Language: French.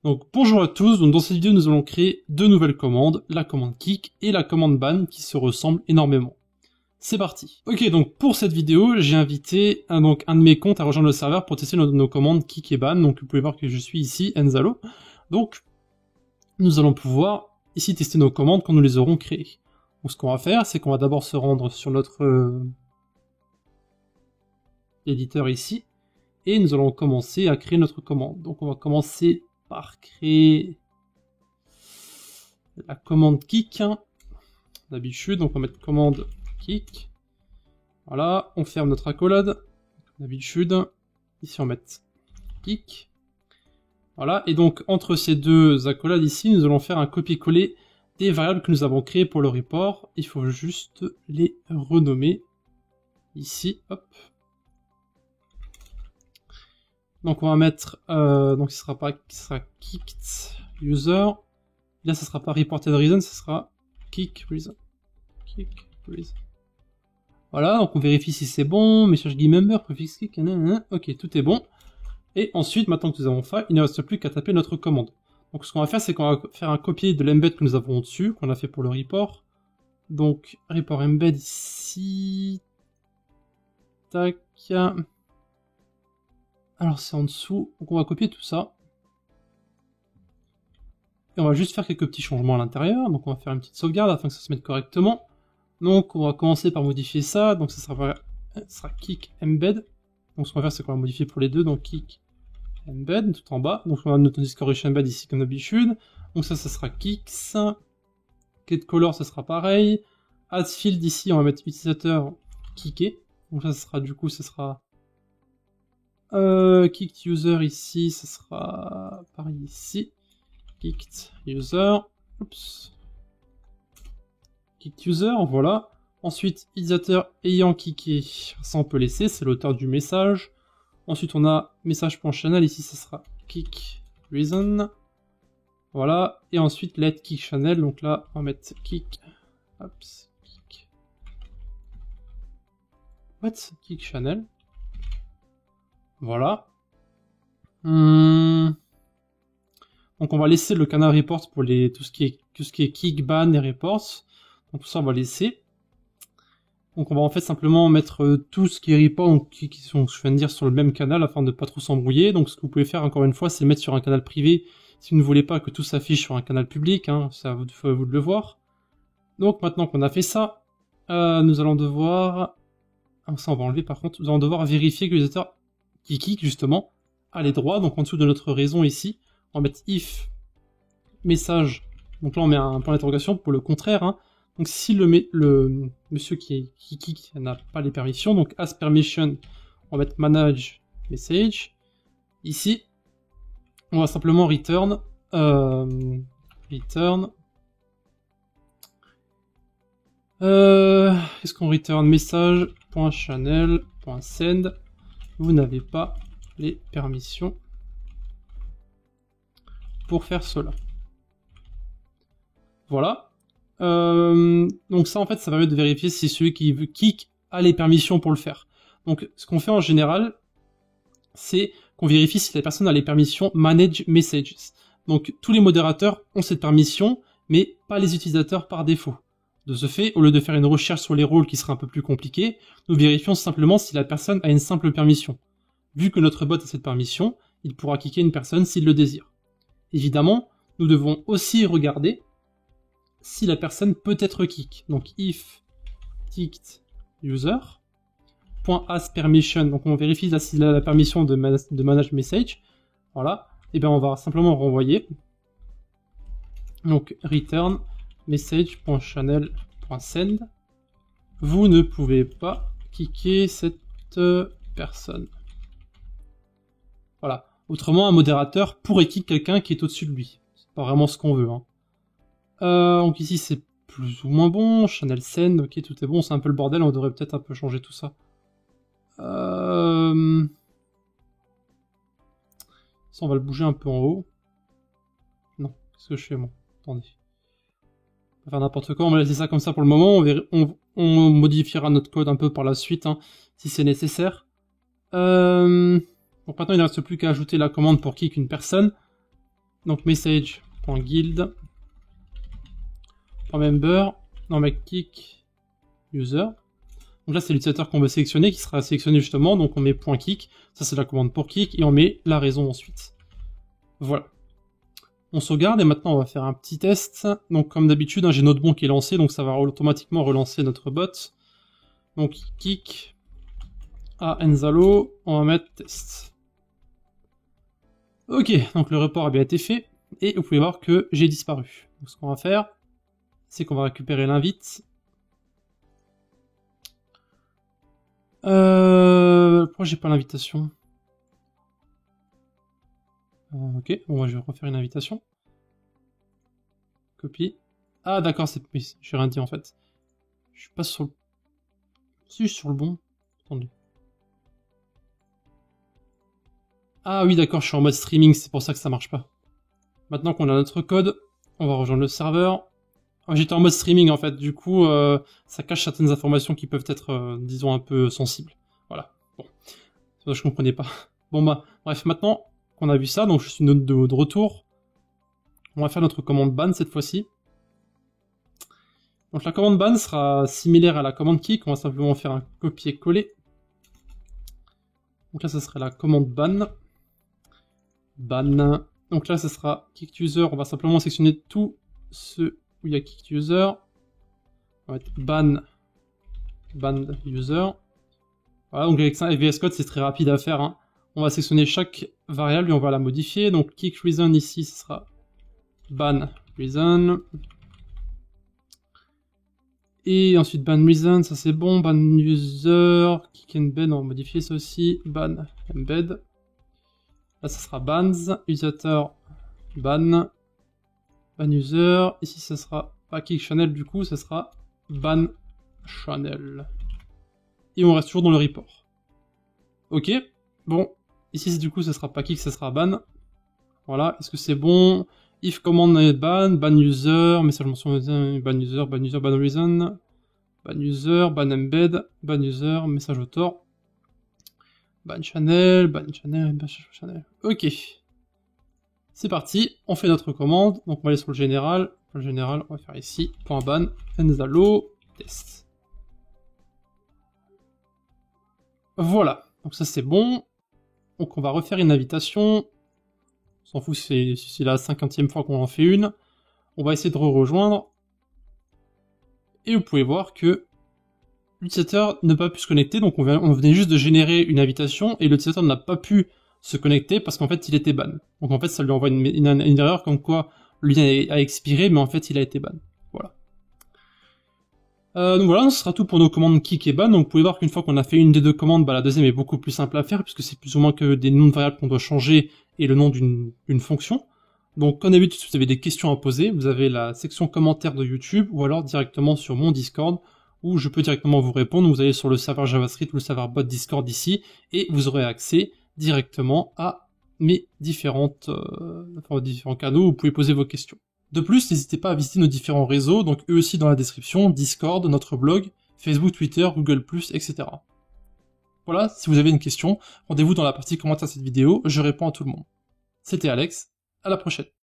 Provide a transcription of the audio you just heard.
Donc bonjour à tous, donc dans cette vidéo nous allons créer deux nouvelles commandes, la commande kick et la commande ban qui se ressemblent énormément. C'est parti. Ok, donc pour cette vidéo, j'ai invité un de mes comptes à rejoindre le serveur pour tester nos commandes kick et ban. Donc vous pouvez voir que je suis ici, Enzalo. Donc nous allons pouvoir ici tester nos commandes quand nous les aurons créées. Donc ce qu'on va faire, c'est qu'on va d'abord se rendre sur notre éditeur ici, et nous allons commencer à créer notre commande. Donc on va commencer par créer la commande kick d'habitude. Donc on va mettre commande kick. Voilà, on ferme notre accolade d'habitude. Ici on va mettre kick. Voilà, et donc entre ces deux accolades ici, nous allons faire un copier-coller des variables que nous avons créées pour le report. Il faut juste les renommer ici. Hop. Donc on va mettre, donc ce sera kicked user. Là ce sera pas reported reason, ce sera kick reason. Kick reason. Voilà, donc on vérifie si c'est bon. Message member, prefix kick, ok, tout est bon. Et ensuite, maintenant que nous avons fait, il ne reste plus qu'à taper notre commande. Donc ce qu'on va faire, c'est qu'on va faire un copier de l'embed que nous avons au-dessus, qu'on a fait pour le report. Donc report embed ici. Tac. Alors c'est en dessous, donc on va copier tout ça. Et on va juste faire quelques petits changements à l'intérieur. Donc on va faire une petite sauvegarde afin que ça se mette correctement. Donc on va commencer par modifier ça. Donc ça sera kick embed. Donc ce qu'on va faire, c'est qu'on va modifier pour les deux. Donc kick embed tout en bas. Donc on va notre discoration embed ici comme d'habitude. Donc ça sera kicks. Get color, ça sera pareil. Add field ici, on va mettre utilisateur kické. Donc ça sera du coup, ça sera kicked user ici, ça sera pareil ici. Kicked user. Oups. Kicked user, voilà. Ensuite, utilisateur ayant kické, ça on peut laisser, c'est l'auteur du message. Ensuite, on a message.channel, ici ça sera kick reason. Voilà. Et ensuite, let kick channel, donc là, on va mettre kick. Oups. Kick. What? Kick channel. Voilà. Donc on va laisser le canal report pour tout ce qui est kick, ban et reports. Donc tout ça on va laisser. Donc on va en fait simplement mettre tout ce qui est report, donc qui sont, je viens de dire, sur le même canal afin de ne pas trop s'embrouiller. Donc ce que vous pouvez faire encore une fois, c'est mettre sur un canal privé si vous ne voulez pas que tout s'affiche sur un canal public. Hein, c'est à vous de le voir. Donc maintenant qu'on a fait ça, nous allons devoir... Ah, ça on va enlever par contre. Nous allons devoir vérifier que l'utilisateur qui kick justement a les droits. Donc en dessous de notre raison ici, on va mettre if message. Donc là on met un point d'interrogation pour le contraire. Hein. Donc si le monsieur qui kick n'a pas les permissions, donc as permission, on va mettre manage message. Ici, on va simplement return qu'est-ce qu'on return? Message.channel.send. Vous n'avez pas les permissions pour faire cela. Voilà. Donc ça en fait ça permet de vérifier si celui qui veut kick a les permissions pour le faire. Donc ce qu'on fait en général, c'est qu'on vérifie si la personne a les permissions manage messages. Donc tous les modérateurs ont cette permission, mais pas les utilisateurs par défaut. De ce fait, au lieu de faire une recherche sur les rôles qui serait un peu plus compliquée, nous vérifions simplement si la personne a une simple permission. Vu que notre bot a cette permission, il pourra kicker une personne s'il le désire. Évidemment, nous devons aussi regarder si la personne peut être kick. Donc if kicked user .as permission, donc on vérifie là s'il a la permission de manage message. Voilà, et bien on va simplement renvoyer. Donc return message.channel.send. Vous ne pouvez pas kicker cette personne. Voilà. Autrement, un modérateur pourrait kick quelqu'un qui est au-dessus de lui. C'est pas vraiment ce qu'on veut. Hein. Donc ici c'est plus ou moins bon. Channel send, ok, tout est bon. C'est un peu le bordel. On devrait peut-être un peu changer tout ça. Ça, on va le bouger un peu en haut. Non, qu'est-ce que je fais moi? Attendez. On va faire n'importe quoi. On va laisser ça comme ça pour le moment. On modifiera notre code un peu par la suite, hein, si c'est nécessaire. Donc maintenant il ne reste plus qu'à ajouter la commande pour kick une personne. Donc message.guild .member dans ma kick user. Donc là c'est l'utilisateur qu'on veut sélectionner qui sera sélectionné justement, donc on met .kick, ça c'est la commande pour kick, et on met la raison ensuite. Voilà. On sauvegarde et maintenant on va faire un petit test. Donc comme d'habitude, hein, j'ai notre bon qui est lancé, donc ça va automatiquement relancer notre bot. Donc kick à Enzalo, on va mettre test. Ok, donc le report a bien été fait, et vous pouvez voir que j'ai disparu. Donc ce qu'on va faire, c'est qu'on va récupérer l'invite. Pourquoi j'ai pas l'invitation? Ok, bon, je vais refaire une invitation. Copie. Ah d'accord, c'est... Oui, j'ai rien dit en fait. Je suis pas sur le... Si, je suis sur le bon. Attendez. Ah oui, d'accord, je suis en mode streaming, c'est pour ça que ça marche pas. Maintenant qu'on a notre code, on va rejoindre le serveur. J'étais en mode streaming en fait, du coup, ça cache certaines informations qui peuvent être, disons, un peu sensibles. Voilà, bon. Ça, je comprenais pas. Bon bah, bref, maintenant qu'on a vu ça, donc je suis de retour. On va faire notre commande ban cette fois-ci. Donc la commande ban sera similaire à la commande kick, on va simplement faire un copier-coller. Donc là, ça serait la commande ban. Ban. Donc là, ça sera kick user, on va simplement sélectionner tout ce où il y a kick user. On va mettre ban user. Voilà, donc avec ça, avec VS Code, c'est très rapide à faire. Hein. On va sélectionner chaque variable et on va la modifier. Donc kick reason ici, ce sera ban reason. Et ensuite ban reason, ça c'est bon. Ban user, kick embed, on va modifier ça aussi. Ban embed. Là, ça sera bans. Utilisateur ban. Ban user. Ici, ça sera pas kick channel, du coup, ça sera ban channel. Et on reste toujours dans le report. Ok. Bon. Ici, du coup, ça sera pas kick, ça sera ban. Voilà. Est-ce que c'est bon? If command ban user, message mention ban user, ban reason, ban user, ban embed, ban user, message author, ban channel. Ok. C'est parti, on fait notre commande. Donc on va aller sur le général. Le général, on va faire ici, .ban, enzalo, test. Voilà. Donc ça c'est bon. Donc on va refaire une invitation. On s'en fout si c'est la 50e fois qu'on en fait une. On va essayer de rejoindre. Et vous pouvez voir que l'utilisateur n'a pas pu se connecter. Donc on venait juste de générer une invitation et l'utilisateur n'a pas pu se connecter parce qu'en fait il était ban. Donc en fait ça lui envoie une erreur comme quoi le lien a expiré mais en fait il a été ban. Voilà. Donc voilà, ce sera tout pour nos commandes kick et ban. Donc vous pouvez voir qu'une fois qu'on a fait une des deux commandes, bah, la deuxième est beaucoup plus simple à faire puisque c'est plus ou moins que des noms de variables qu'on doit changer et le nom d'une fonction. Donc comme d'habitude, si vous avez des questions à poser, vous avez la section commentaires de YouTube ou alors directement sur mon Discord où je peux directement vous répondre. Vous allez sur le serveur JavaScript ou le serveur bot Discord ici et vous aurez accès directement à mes différents canaux où vous pouvez poser vos questions. De plus, n'hésitez pas à visiter nos différents réseaux, donc eux aussi dans la description, Discord, notre blog, Facebook, Twitter, Google+, etc. Voilà, si vous avez une question, rendez-vous dans la partie commentaires de cette vidéo, je réponds à tout le monde. C'était Alex, à la prochaine.